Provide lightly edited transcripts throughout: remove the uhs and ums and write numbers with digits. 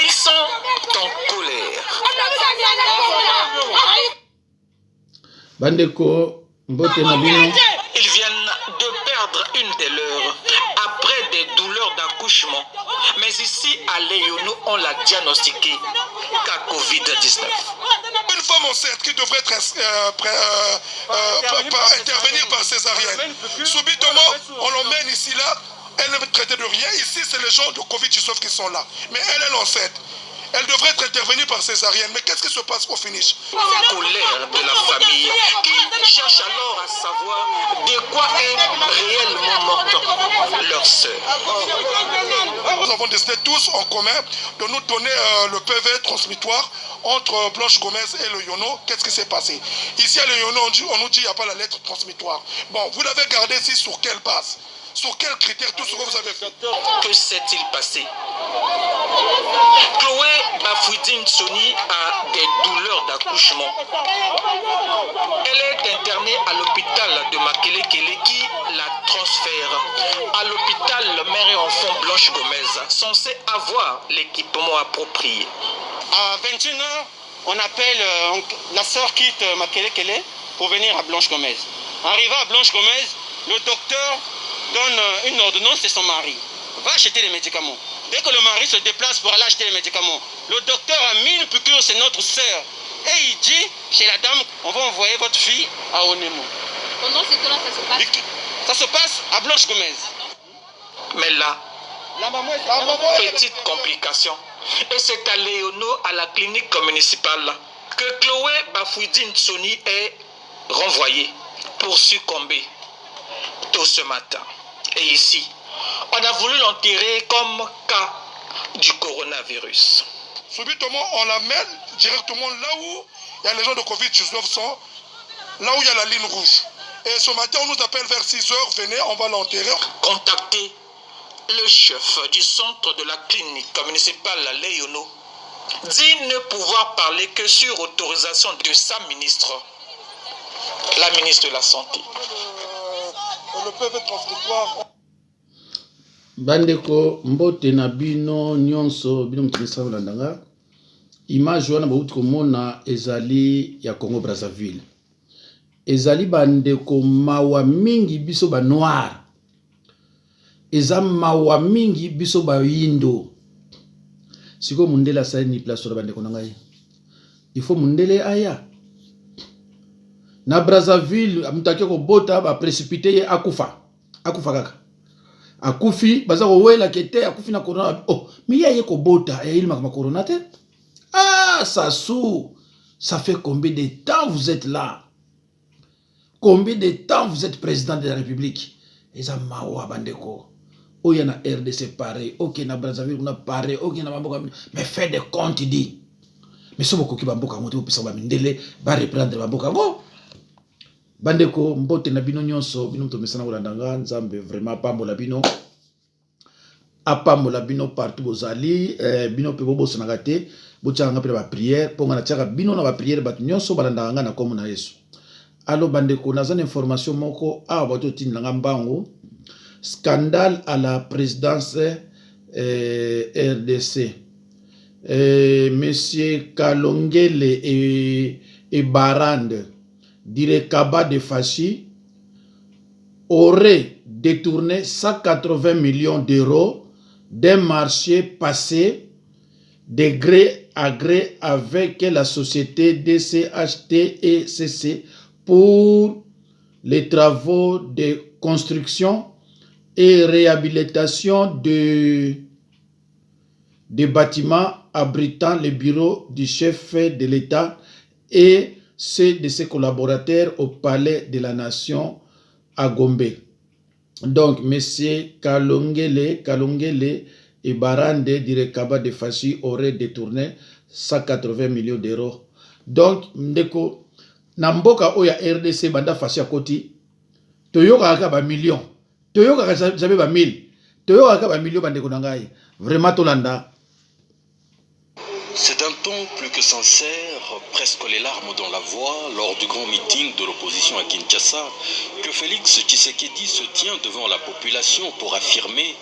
Ils sont en colère. Bandeko, mbote na bino. Ils viennent de perdre une de leurs après des douleurs d'accouchement. Mais ici, à Léono, on l'a diagnostiqué qu'à Covid-19. Une femme enceinte qui devrait être intervenir par césarienne. Subitement, on l'emmène ici, là. Elle ne veut traiter de rien. Ici, c'est les gens de Covid-19 qui sont là. Mais elle est enceinte. Elle devrait être intervenue par césarienne. Mais qu'est-ce qui se passe au finish? La colère de la famille qui cherche alors à savoir de quoi est réellement morte leur sœur. Nous avons décidé tous en commun de nous donner le PV transmittoire entre Blanche Gomez et le Yono. Qu'est-ce qui s'est passé? Ici à le Yono, on nous dit qu'il n'y a pas la lettre transmittoire. Bon, vous l'avez gardé ici sur quelle base? Sur quels critères tout ce que vous avez fait? Que s'est-il passé? Chloé Bafouidine Soni a des douleurs d'accouchement. Elle est internée à l'hôpital de Makelekele qui la transfère à l'hôpital mère et enfant Blanche Gomez, censé avoir l'équipement approprié. À 21h, on appelle la sœur quitte Makelekele pour venir à Blanche Gomez. Arrivé à Blanche Gomez, le docteur donne une ordonnance de son mari. Va acheter les médicaments. Dès que le mari se déplace pour aller acheter les médicaments, le docteur a mis une piqûre, c'est notre sœur. Et il dit chez la dame, on va envoyer votre fille à Onemo. Pendant ce temps-là, ça se passe? Ça se passe à Blanche Gomez. Mais là, petite complication. Et c'est à Léono, à la clinique municipale, que Chloé Bafouidine Soni est renvoyée pour succomber tôt ce matin. Et ici, on a voulu l'enterrer comme cas du coronavirus. Subitement, on l'amène directement là où il y a les gens de Covid-19 sont, là où il y a la ligne rouge. Et ce matin, on nous appelle vers 6h, venez, on va l'enterrer. Contactez le chef du centre de la clinique municipale Léono dit ne pouvoir parler que sur autorisation de sa ministre, la ministre de la Santé. Le PV transcritoire. Bandeko mbote na bino nyonso bino mutisa landanga image wana bauti komona ezali ya Congo Brazzaville. Ezali bandeko mawa mingi biso ba noir. Eza mawa mingi biso ba yindo. Siko mundela sa ni place sur bandeko nangai. Il faut mundele aya. Na Brazzaville amutaki ko bota ba précipité ye akufa. Akufa kaka. Akufi baza ko wela kete akufi na corona. Oh, mais yeye ko bota et il ma corona te. Ah, Sassou, ça fait combien de temps vous êtes là? Combien de temps vous êtes président de la République? Eza mawa bandeko. Oh, y en a RDC pareil. Ok, na Brazzaville on a pareil. Ok, na Mamboka. Mais fais des comptes, il dit. Mais si vous avez Bamboka, vous pouvez mindele, va reprendre Bamboka. Bandeko, mbote na bino nyonso, bino mtomesana ulandanga, nzambe vraiment pambola bino. Apambola bino partout bozali, bino pe bobo sonagate, botianga pe ba prière, ponga na tiaka bino na ba prière bat nyonso balandanga na komo na Yesu. Allo bandeko, nazana information moko a bato tinanga mbango. Scandale à la présidence RDC. Monsieur Kalongele et Barande, Direkaba de Fachi, aurait détourné 180 millions d'euros d'un marché passé de gré à gré avec la société DCHTECC pour les travaux de construction et réhabilitation de bâtiments abritant les bureaux du chef de l'État et ceux de ses collaborateurs au Palais de la Nation à Gombe. Donc, M. Kalongele et Barande Direkaba de Fachi auraient détourné 180 millions d'euros. Donc, ndeko, namboka oya RDC banda Fachi à côté, toyoka akaba millions. Toyoka j'avais ba 1000. Toyoka akaba millions bandeko nangai. Vraiment tolanda. C'est d'un ton plus que sincère, presque les larmes dans la voix, lors du grand meeting de l'opposition à Kinshasa, que Félix Tshisekedi se tient devant la population pour affirmer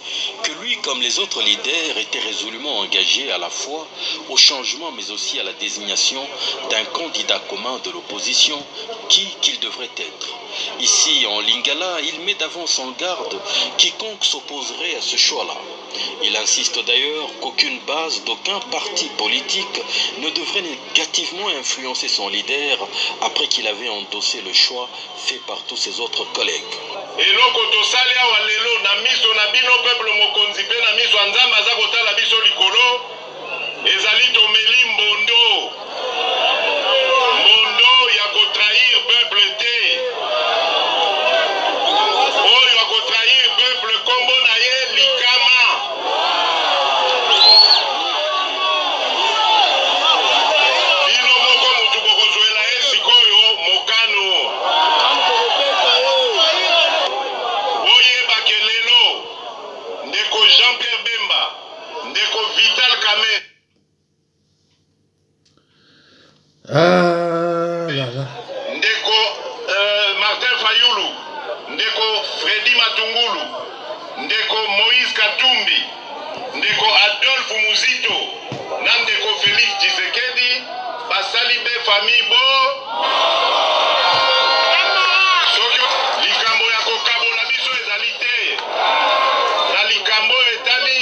que lui, comme les autres leaders, était résolument engagé à la fois au changement mais aussi à la désignation d'un candidat commun de l'opposition, qu'il devrait être. Ici, en Lingala, il met d'avance en garde quiconque s'opposerait à ce choix-là. Il insiste d'ailleurs qu'aucune base d'aucun parti politique ne devrait négativement influencer son leader après qu'il avait endossé le choix fait par tous ses autres collègues. Ah là là. Ndeko Martin Fayulu, Ndeko Freddy Matungulu, Ndeko Moïse Katumbi, Ndeko Adolphe Muzito, Ndeko Félix Tshisekedi, basali be famille bo. Sokyo likambo ya kokabola biso ezali te. Na likambo etali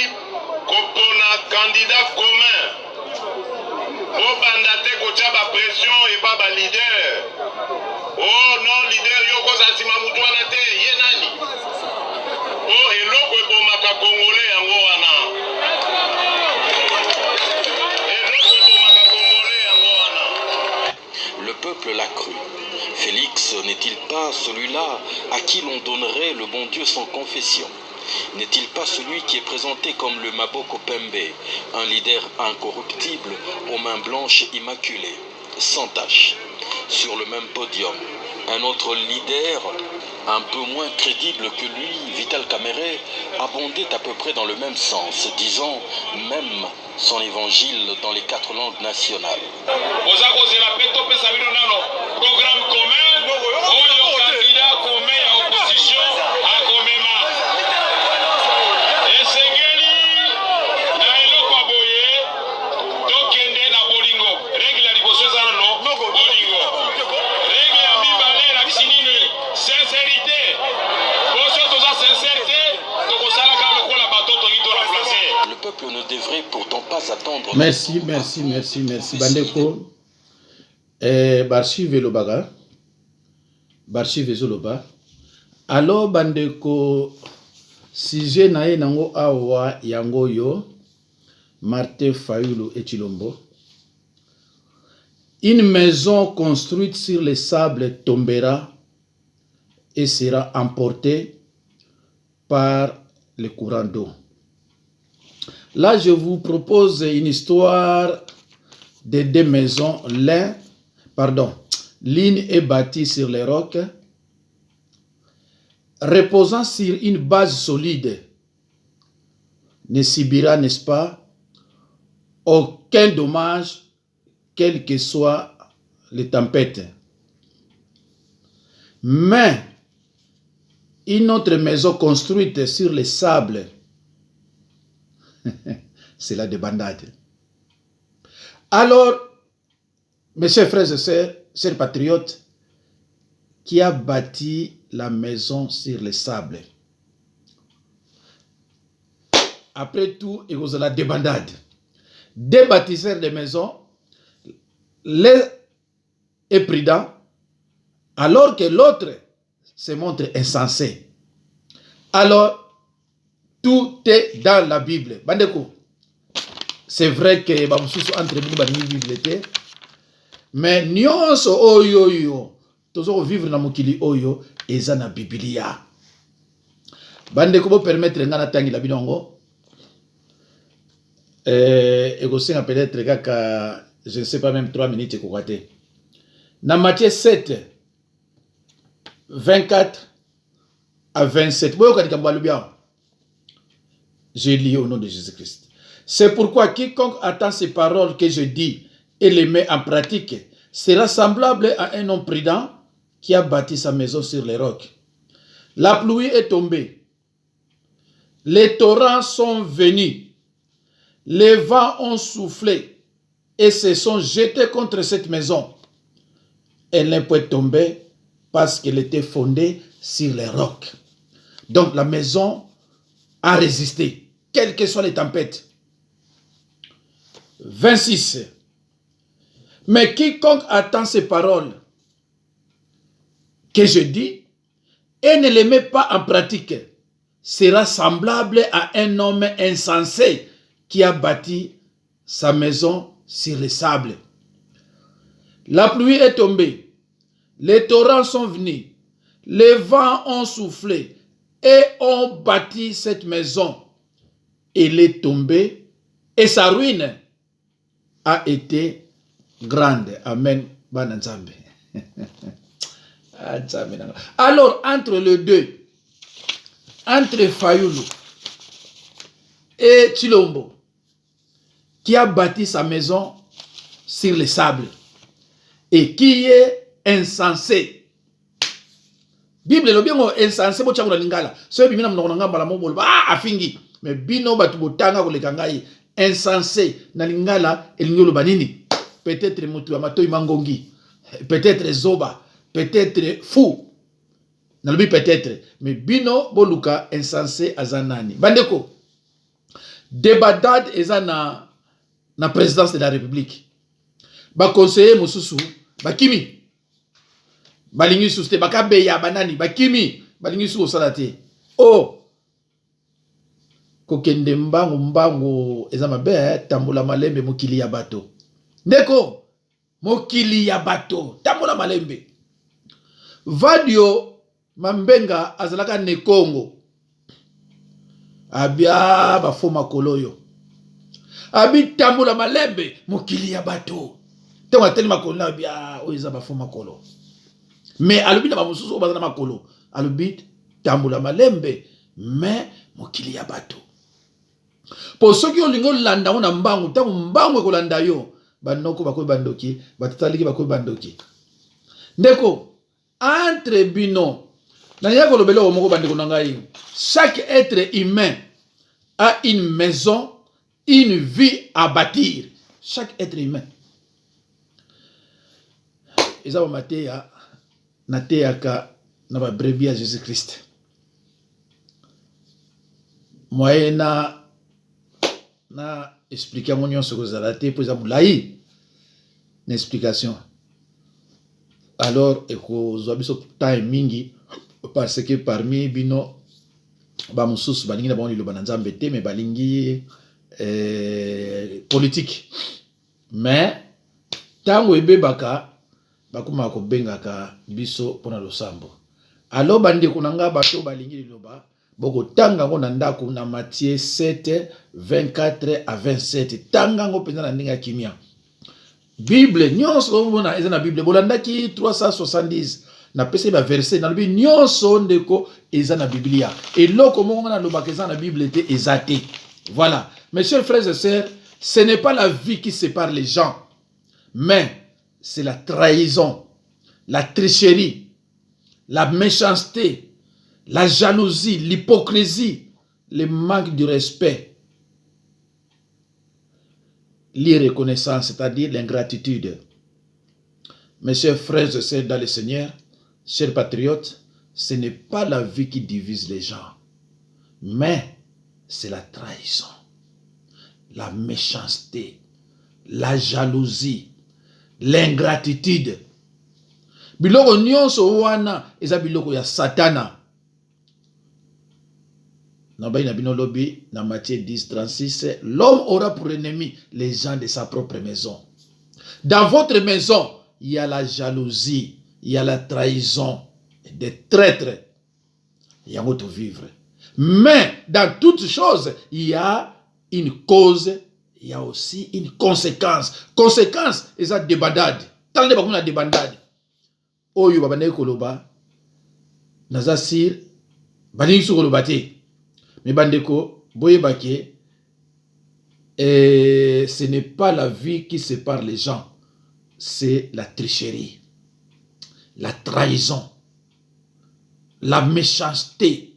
kopona candidat commun. Obanda te kotia ba pression et pas ba leader. Oh non leader yoko za sima mutu wana te ye nani. Oh eloko ebomaka congolais yango wana. Eloko ebomaka congolais yango wana. Le peuple l'a cru. Félix n'est-il pas celui-là à qui l'on donnerait le bon Dieu sans confession? N'est-il pas celui qui est présenté comme le Maboko Pembe, un leader incorruptible, aux mains blanches immaculées, sans tache? Sur le même podium, un autre leader, un peu moins crédible que lui, Vital Kamerhe, abondait à peu près dans le même sens, disant même son évangile dans les 4 langues nationales. Programme commun, candidat commun à opposition à Comema. Le peuple ne devrait pourtant pas attendre. Merci. Bandeko, Barchi Velobaga, Barchi Vezoloba. Alors, Bandeko, sujet nae nango awa yango yo, Martin Fayulu et Chilombo. Une maison construite sur les sables tombera et sera emportée par le courant d'eau. Là, je vous propose une histoire de 2 maisons. L'une est bâtie sur les rocs, reposant sur une base solide. Ne subira, n'est-ce pas, aucun dommage, quelles que soient les tempêtes. Mais une autre maison construite sur les sables, c'est la débandade. Alors, mes chers frères et sœurs, chers patriotes, qui a bâti la maison sur les sables? Après tout, il y a la débandade. Des bâtisseurs de maisons, l'un est prudent, alors que l'autre se montre insensé. Alors, tout est dans la Bible. Bandeko, c'est vrai que entre nous, Bible, mais nyonso oyo tozo vivre na mokili oyo eza na Biblia. Bandeko bo permettre ngana tangi la binongo. Egosinga peut-être kaka, je ne sais pas, même 3 minutes kokate. Na Matthieu 7 24 à 27. Boyo katika mbalo bien. J'ai lié au nom de Jésus-Christ. C'est pourquoi quiconque attend ces paroles que je dis et les met en pratique sera semblable à un homme prudent qui a bâti sa maison sur les rocs. La pluie est tombée, les torrents sont venus, les vents ont soufflé et se sont jetés contre cette maison. Elle n'est point tombée parce qu'elle était fondée sur les rocs. Donc la maison a résisté, quelles que soient les tempêtes. 26. Mais quiconque attend ces paroles que je dis et ne les met pas en pratique sera semblable à un homme insensé qui a bâti sa maison sur le sable. La pluie est tombée, les torrents sont venus, les vents ont soufflé et ont bâti cette maison. Elle est tombée et sa ruine a été grande. Amen. Alors, entre les deux, entre Fayoulou et Chilombo, qui a bâti sa maison sur le sable et qui est insensé. Bible lo bien insensé bo chango lingala. So bimina mnoko ngamba la mobolo afingi. Mais bino batu botanga ko lekangai insensé na lingala elinyolo banini. Peut-être mutu amato imangongi. Peut-être zoba, peut-être fou. Na lobi peut-être, mais bino boluka insensé azanani. Bandeko. Debadad ezana na présidence de la République. Ba conseiller mususu, ba kimi. Balingi suste bakabe ya banani bakimi balingi su osalate. Oh. Kokende mbangu ezama be tambula malembe mokili ya bato. Ndeko mokili ya bato tambula malembe. Vadio mambenga azalaka ne Congo. Abia bafoma koloyo. Abi tambula malembe mokili ya bato. Tenga teli makolo abia oiza bafoma kolo. Mais alubita bamususu bazana makolo. Alubit tambula malembe mais mokili ya bato. Po soki olingo landa na mbangu tangu mbangu kolanda yo banoko bakoy bandoki batataliki bakoy bandoki. Ndeko entre bino na yako lobelo omoko bandeko nangai. Chaque être humain a une maison, une vie à bâtir. Chaque être humain. Eza mateya na teyaka na ba brebis à Jésus-Christ. Moyena na expliquer mon yon soko zalate pour zabulai na explication. Alors eko zobiso time mingi parce que parmi bino ba mususu balingi na boni lo bananzambe te mais balingi politique. Mais tango ebebaka bakuma ko bengaka biso pona losambo. Alors bande kunanga bato balingi loba boko tanga ngo na ndako na Matthieu 7 24 à 27 tanga ngo penza na ndinga kimia. Bible nyonso bona eza na Bible bolandaki 370 na pese ba verset na lobi nyonso ndeko eza na Biblia et loko mongo na lobaka eza na Bible te ezate. Voilà, mes chers frères et sœurs, ce n'est pas la vie qui sépare les gens, mais c'est la trahison, la tricherie, la méchanceté, la jalousie, l'hypocrisie, le manque de respect, l'irreconnaissance, c'est-à-dire l'ingratitude. Mes chers frères et sœurs dans le Seigneur, chers patriotes, ce n'est pas la vie qui divise les gens, mais c'est la trahison, la méchanceté, la jalousie, l'ingratitude. Biloko nyonso wana eza biloko ya satana. Na bino lobi na Matthieu 10:36, l'homme aura pour ennemi les gens de sa propre maison. Dans votre maison, il y a la jalousie, il y a la trahison, des traîtres. Il y a autre vivre. Mais dans toutes choses, il y a une cause, il y a aussi une conséquence. Conséquence, c'est la débandade. Tant de gens débandade. Oyo babane koloba, nazasir, baningi su koloba te. Mais bandeko, boye bake, Et ce n'est pas la vie qui sépare les gens, c'est la tricherie, la trahison, la méchanceté,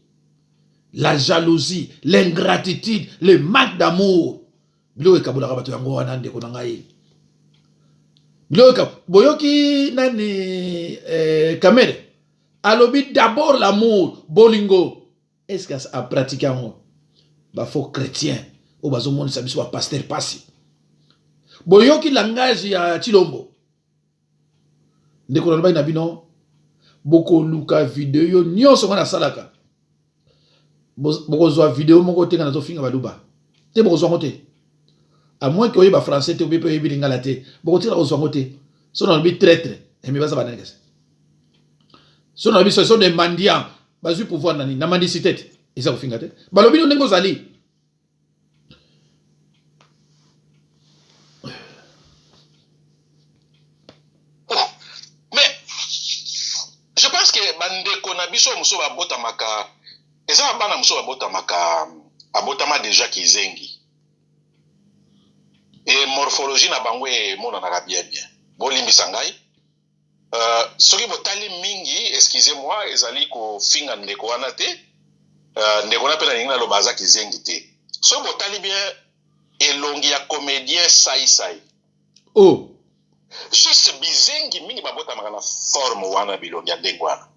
la jalousie, l'ingratitude, le manque d'amour. Boyoki nani Kamere alobi d'abord l'amour bolingo. Est-ce que a pratiqué un faux chrétien au bazo monde sabiso wa pasteur passi. Boyoki langage ya Chilombo. Ndeko na na bino boko luka video nyonso ngana salaka. Boko zo video moko te kana zo finga baluba. Te boko zo ngote. À moins que vous ayez français, vous pouvez y lingala te. Beaucoup de gens ont été. Son nom est traître. Et mais ça va n'être. Son nom ce sont des mendiants. Basu pouvoir nani. Na mendicité. Et ça vous finga te. Balobi no nengo zali. Mais je pense que bandeko na biso muso ba bota maka. Eza bana muso ba bota maka. Abotama déjà kizengi. Et morphologie na bango e monanaka bien bien. Bolimbisa ngai. Soki botali mingi, excusez-moi, ezali ko finga ndeko wana te. Ndeko na pena ninga lo baza kizengi te. Soki botali bien elongi ya comédien sai. Oh. Juste bizengi mingi babota makana forme wana bilongi ya ndeko wana.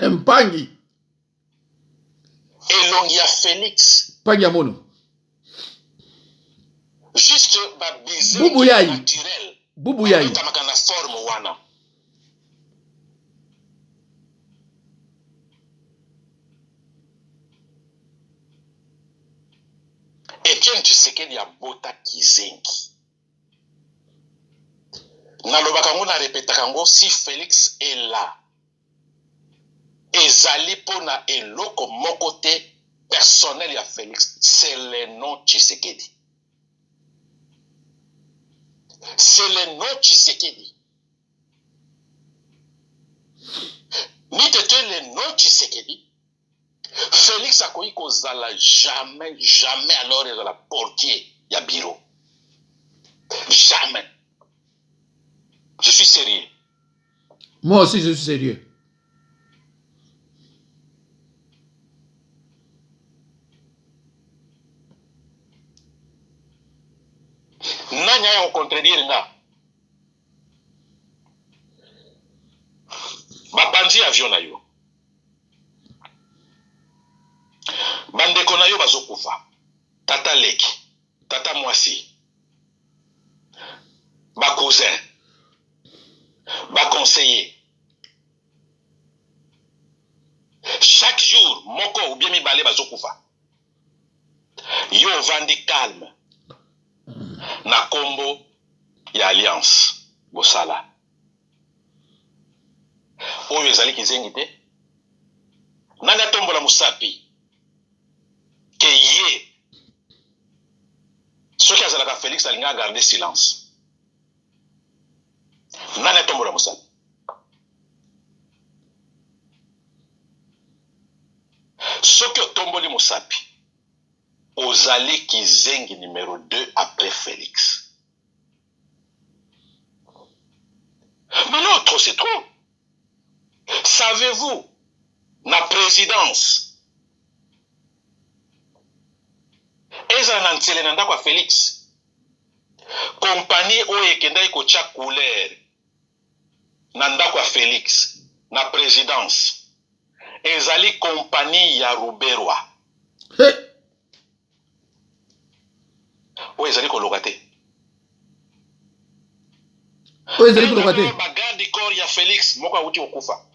Mpangi. Elongi ya Félix. Mpangi ya mono. Juste ba bizengi Bubu yai. naturel. Bubu yai. Babota makana forme wana. Etienne Tshisekedi ya bota kizengi. Nalobaka ngo na répétaka ngo si Félix est là. Ezali pona eloko moko te personnel ya Félix, c'est le nom Tshisekedi. C'est le nom Tshisekedi. Ni tete le nom Tshisekedi. Félix akoyi kozala jamais alors ezala portier ya bureau. Jamais. Je suis sérieux. Moi aussi je suis sérieux. Nani aya kontredire nga? Bapanzi avion na yo. Bandeko na yo bazokufa. Tata Leki, tata Mwasi, ba cousin, ba conseiller. Chaque jour, moko ou bien mibale bazokufa. Yo vandi calme. Na kombo ya alliance bosala. Oyo ezali kizengi te. Nani atombola musapi? Que ye soki azalaka Félix alinga garder silence. Nani atombola musapi? Soki otomboli musapi, ozali kizengi numéro 2 après Félix. Mais non, trop c'est trop. Savez-vous, la présidence eza na ntsele na ndako ya Félix, compagnie oyo ekendaki kotia couleur na ndako ya Félix na présidence ezali compagnie ya Ruberwa. Hey. Oyo ezali koloka te. Oyo ezali koloka te. Bagarde corps ya Félix moko awuti okufa.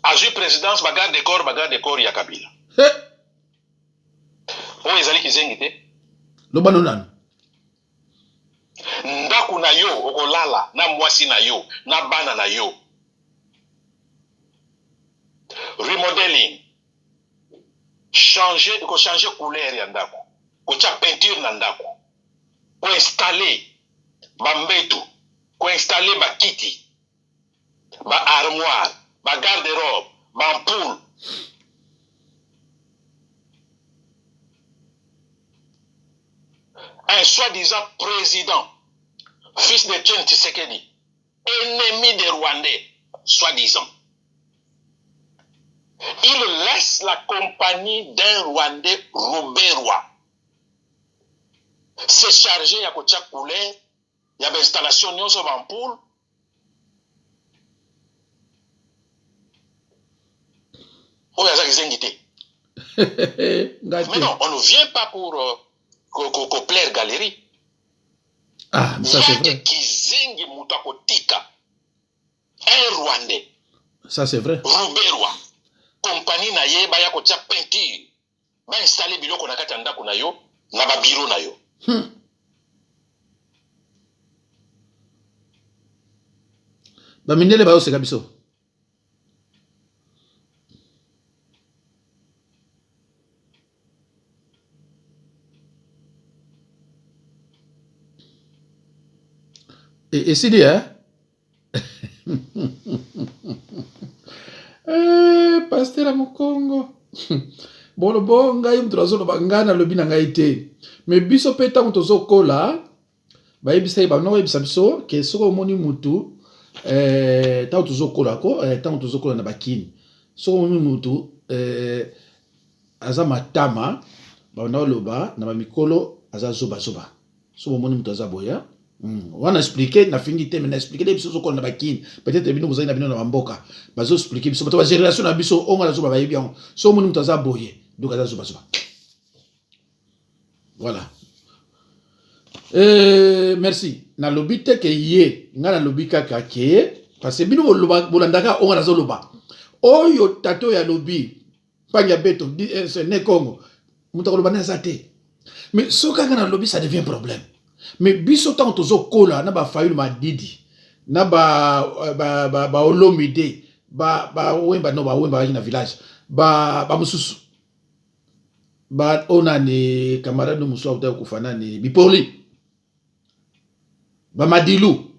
Azwi présidence bagarde corps ya Kabila. Hey. Oyo ezali kizengi te. Lobano nani? Ndaku na yo okolala na mwasi na yo na bana na yo. Remodeling. Changer couleur ya ndako. Kotia peinture na ndako. Ko installer bambetu, ko installer ba kiti, ba armoire, ba garde-robe, ba ampoule. soi-disant président, fils de Etienne Tshisekedi, ennemi des Rwandais, soi-disant. Il laisse la compagnie d'un Rwandais Roubaix-Roi se charger ya kotia couleur, ya installation nyonso bampoule. Oh, ya zaki. Mais non, on ne vient pas pour plaire galerie. Ah, mais ça c'est vrai. Kizengi mutakotika. Un Rwandais. Ça c'est vrai. Roubaix-Roi. Compagnie na ye ba ya kotia peinture. Ba installer biloko na kati ndako na yo, na ba bureau na yo. Ba mindele ba oseka biso. Et c'est dit, hein? Pasteur à mon Congo. Bon, le bon gars, il me trouve sur le bangana, le bin été. Mais biso peta, on te zo kola. Bah, il s'est non, il s'est so, que so moni mutu. Tant to zo kola ko, tant to zo kola na bakin. So moni mutu, azama tama, bah, on a le bas, na ba mikolo, azazoba zoba. So moni mutu azaboya. On a expliqué, na fini te, mais na expliqué des biso qu'on a bakin. Peut-être que nous avons na mboka. Bazo expliquer biso, parce que génération na biso on a zo ba bien. So moni mutu azaboye. Donc aza zoba zoba. Voilà. Merci. Na lobi te ke ye, nga na lobi kaka ke, parce que bino bolandaka on a zo loba. Oyo tato ya lobi, panya beto, ne Congo. Mutu ko loba na zate. Mais so kaka na lobi ça devient problème. Mais biso tant tozo kola na ba fayulu madidi na ba olomide ba wemba no ba wemba na village ba mususu ba ona ni camarade no musu auta kufana ni bipoli ba madilu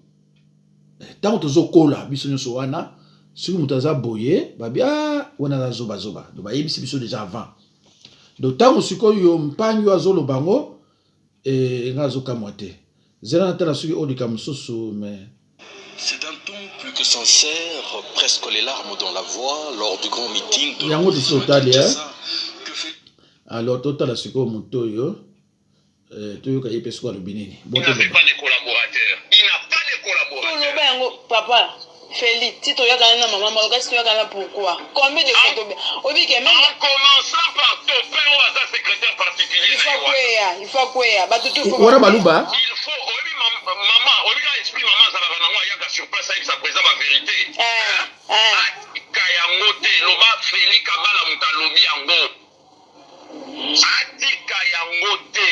tant tozo kola biso nyoso wana siki mutaza boye ba bia wana na zoba zoba do ba yebisi biso déjà avant do tant siko yo mpanyo azolo bango et ngazoka moite. C'est d'un ton plus que sincère, presque les larmes dans la voix, lors du grand meeting de alors, total à ce qu'on montoyo, tu veux qu'il y ait le binini. Il n'a pas de collaborateurs. Il n'a pas de collaborateurs. Papa, Félix, si tu as gagné maman, qu'est-ce que tu as gagné pourquoi? Combien de photos? En commençant par ton père ou à sa secrétaire particulier. Il faut quoi? Il faut maman, esprit maman, ça va y sur place avec sa présence, la vérité. Kayangote, loba Félix Kabala Mutalobi Yango. Atika yangote.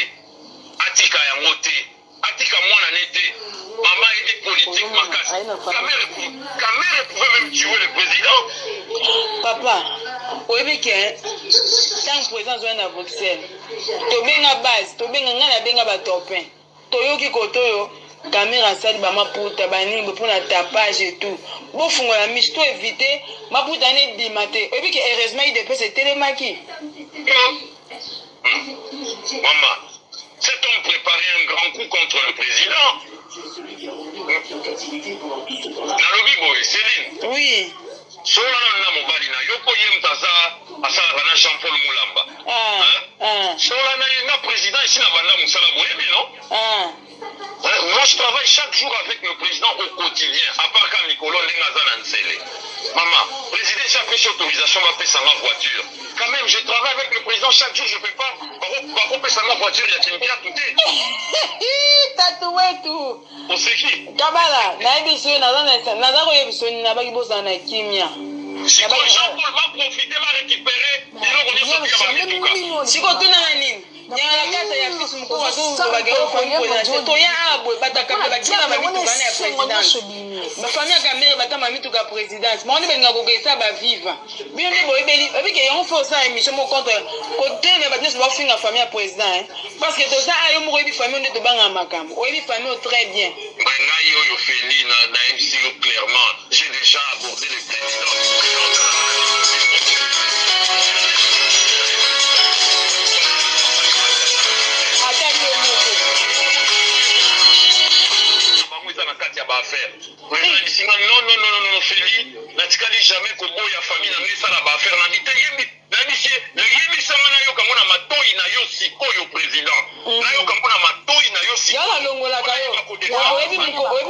Atika mwana nete. Maman était politique makasi. Kamere pouvait même tuer le président. Papa, oui, tant que président soit à Bruxelles, tobenga base, tobenga ngana benga ba topin. Toyoki kotoyo, caméra sali ba maputa bani pour la tapage et tout. Bon fungo la miche to éviter maputa ne bimate. Oui, que heureusement il dépêche télémaki. Maman, cet homme préparait un grand coup contre le président. Nalobi boy, Céline. Oui. Sola na mobali na yoko yemtaza asala na Jean-Paul Moulamba. Sola na président ici na banda musala boyebi non? Moi je travaille chaque jour avec le président au quotidien, à part quand Nicolo Lengaza Nansele. Maman, président j'ai fait autorisation va payer sa voiture. Quand même, je travaille avec le président chaque jour, je ne peux pas. Par contre, sa voiture, il y a qui me a tout. Tatoué tout. On sait qui? Kabala, naïbiso, nazaro yebiso, nabagibo sana kimia. Si Jean-Paul va profiter, va récupérer, il va revenir. Si tu n'as nini. Nyala kata ya fils mkubwa tu bagero famille to ya abwe bataka bakima mamitu bana ya president bafamia kamere batama mitu ka president maoni belinga kokesa ba viva bien ne boyebeli abike yon força émission mo contre côté ne batnes ba finga famille ya president parce que to ça ayo mo yebi famille ne to banga makambo oyebi famille très bien nga yo Feli na MC clairement j'ai déjà abordé le président. affaire. Président Bisinga, non, Feli, natikali jamais ko boya famille na ngesa la ba affaire na bité yebi. Na bisie, le yebi sanga na yo kamona matoi na yo sikoyo président. Na yo kamona matoi na yo sikoyo. Yala longola kayo. Oyebi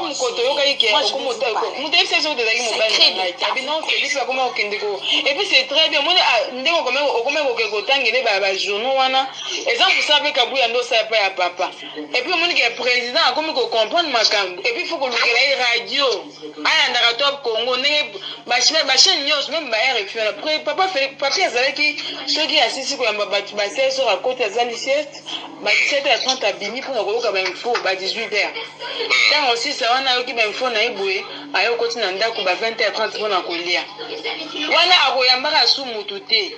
mukoto yo kayi ke okomoto ko. Mutebi seso de dagi mobile na tabi non Félix ba koma okende ko. Et puis c'est très bien. Mona ndeko komeko ke kotangele ba journaux wana. Exemple ça pe kabuya ndo ça pa ya papa. Et puis moni ke président akomi ko comprendre makambo. Et puis faut ko lukela radio. Aya ndaka top Congo ndenge ba chaîne news même ba RFI na papa Félix papier azalaki soki asisi ko yamba ba seso à côté azali sieste. Ba 17h30 abimi pour ko ba info ba 18h. Tant aussi ça wana yoki ba info na ibwe ayo koti na ndako ba 20h30 pour na kolia. Wana akoyambaka su mutu te.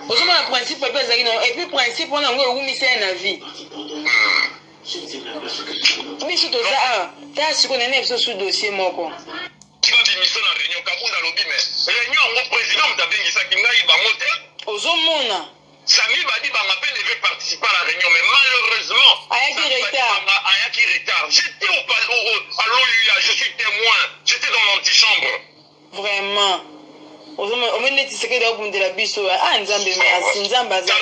Ozoma na principe papier azali na et puis principe wana ngo okumisa na vie. Biso toza ta siko nene biso su dossier moko. Kima bimission na réunion kabunda lobi mais réunion ngo président mtabengisa kingai bango te. Ozomona Sami Badi Bangapé devait participer à la réunion, mais malheureusement, Ayaki retard. J'étais à l'OUA, je suis témoin. J'étais dans l'antichambre. Vraiment. Omene tiseke da bunde la biso. Ah nzambe merci, nzamba za.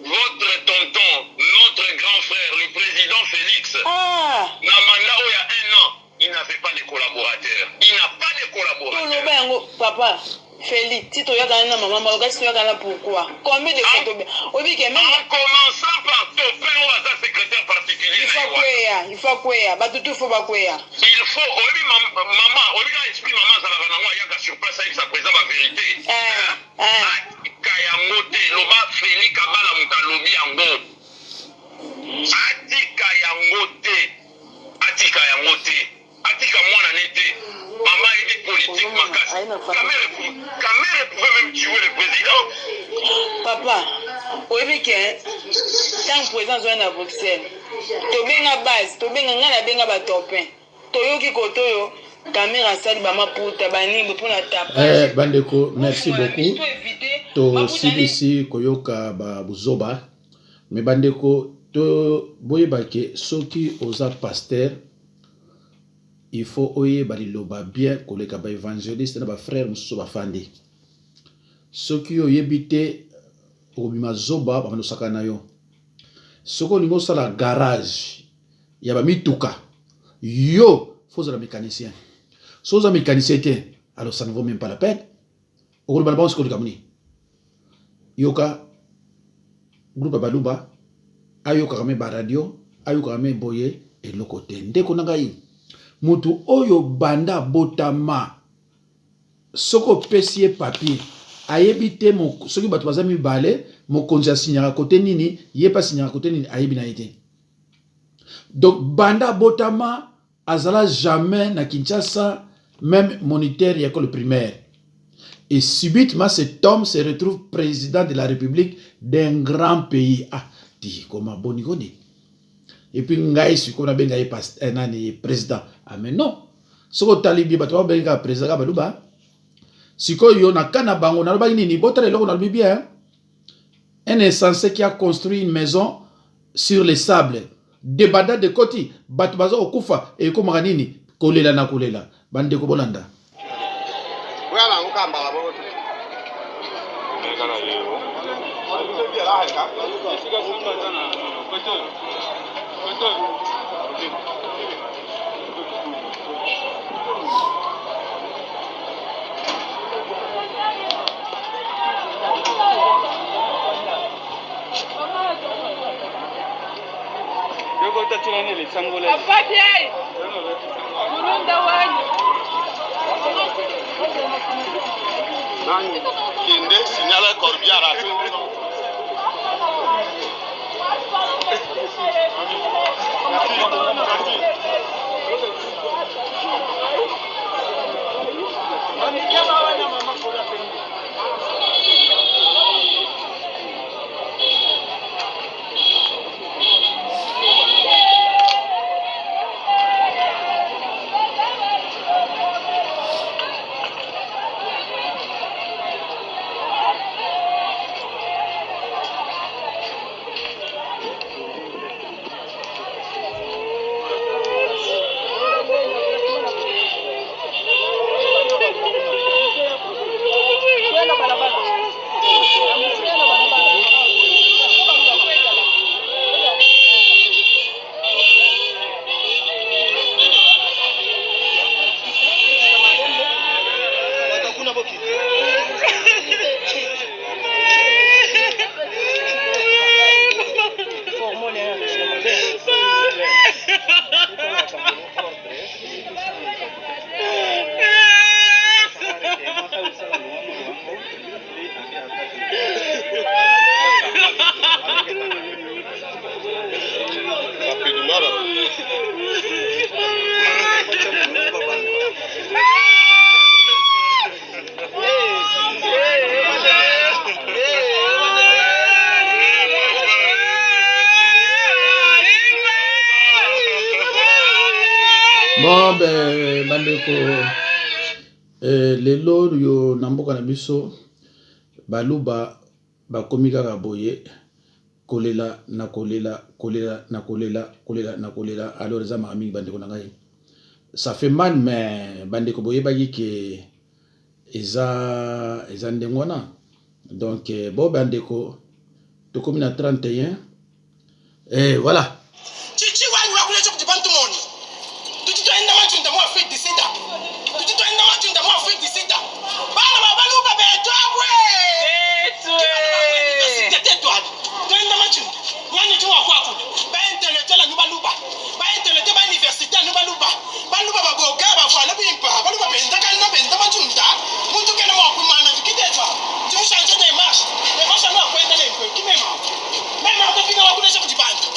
Votre tonton, notre grand frère, le président Félix. Namanda il y a 1 an, il n'avait pas de collaborateurs. Il n'a pas de collaborateurs. Papa. Félix, si tu as gagné maman, tu as gagné pourquoi? Combien de photos? En commençant par ton père ou à secrétaire particulier. Il faut quoi? Il faut quoi? Il faut, oui, maman, on lui a expliqué maman, ça va sur place avec sa présence, la vérité. Kayangote, loba Félix Kabala Mutalobi Yango. Atika mwana nete. Maman était politique, ma casse. Kamere pouvait même tuer le président. Papa, oui, tant que président soit à Bruxelles, tu benga base, tu benga ngana benga ba topin. Toyoki kotoyo, caméra sali ba maputa bani pour na taper. Bandeko, merci beaucoup. To CDC koyoka ba buzoba. Mais bandeko to boyebake soki oza pasteur. Il faut oyer baliloba bien koleka ba évangéliste na ba frère mususu bafandi. Soki oyebite obima zoba ba nosaka na yo. Soko lingo sala garage ya ba mituka. Yo faut être mécanicien. So za mécanicien te, alors ça ne vaut même pas la peine. Okolo bana bango koleka muni. Yoka groupe baluba ayoka kame ba radio, ayoka kame boye et le côté ndeko nangai. Mutu oyo banda botama soko pesie papier ayebite mo soki bato bazami balé mo konza signara côté nini yepa signara côté nini ayebi na été. Donc banda botama azala jamais na Kinshasa même moniteur y école primaire et subitement cet homme se retrouve président de la République d'un grand pays. Ah di comment bonigoni. Et puis ngai siko na benga nani président. Ah mais non. Soko talibi bato benga président baluba. Siko yo na kana bango na loba nini botale loko na bien. Un insensé qui a construit une maison sur les sables. Debanda de koti bato bazo okufa et ko nini kolela na kolela bande ko bolanda. Wala ngokamba babo. Kinde signale Corbiara. Bon, ben, bandeko, lelo yo namboka na biso, baluba, bakomi kaka boye, kolela, na kolela, kolela, na kolela, kolela, na kolela, alors eza mami bandeko na ngai. Ça fait mal, mais bandeko boye bagi ke eza ndengwana. Donc, bon bandeko, tokomi na 31, et voilà. Chichi wani wakule choku jibantu moni. Tutito enda machunda mwa Afrique du Sida. Tutito enda machunda mwa Afrique du Sida. Bana babaluka beto abwe. Beto. Université toi. Enda machunda. Nyanya chwa kwako. Ba intellectuel nu baluba. Ba intellectuel ba université nu baluba. Baluba baboka ba fala bimpa. Baluba benda kana benda machunda. Muntu kena mwa kumana tukitezwa. Tumushaje de marche. De marche no kwenda lempo. Kimema. Mema utafika wakule choku jibantu.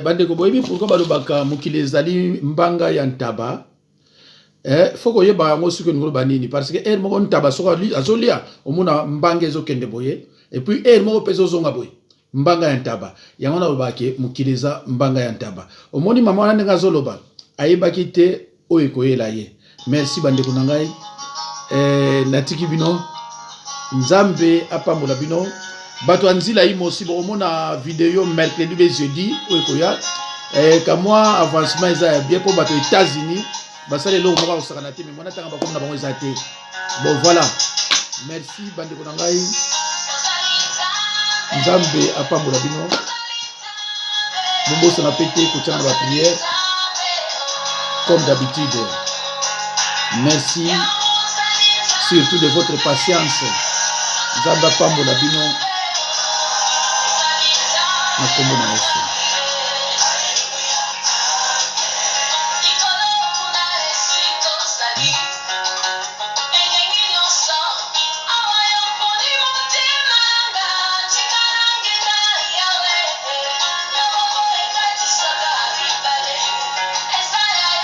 Bandeko boyebi pourquoi balobaka mokili ezali mbanga ya ntaba foko yeba yango soki ngolo banini parce que er moko ntaba soka azolia omona mbanga ezokende boye et puis er moko pesa ozonga boye mbanga ya ntaba yango na lobake mokili eza mbanga ya ntaba omoni mama wana ndenge azoloba ayebaki te oyo ekoyela ye. Merci bandeko na ngai natiki bino nzambe apambola bino. Bato anzila imo si bomona vidéo mercredi be jeudi okoya kamwa avancement eza bien pour bato États-Unis basale lo moko osakana te mais mona tanga bakomi na bango eza te. Bon voilà, merci bandeko na ngai nzambe apambola bino bomboso na pété kotiana ba prière comme d'habitude. Merci surtout de votre patience. Nzambe apambola bino na kombo na Yesu.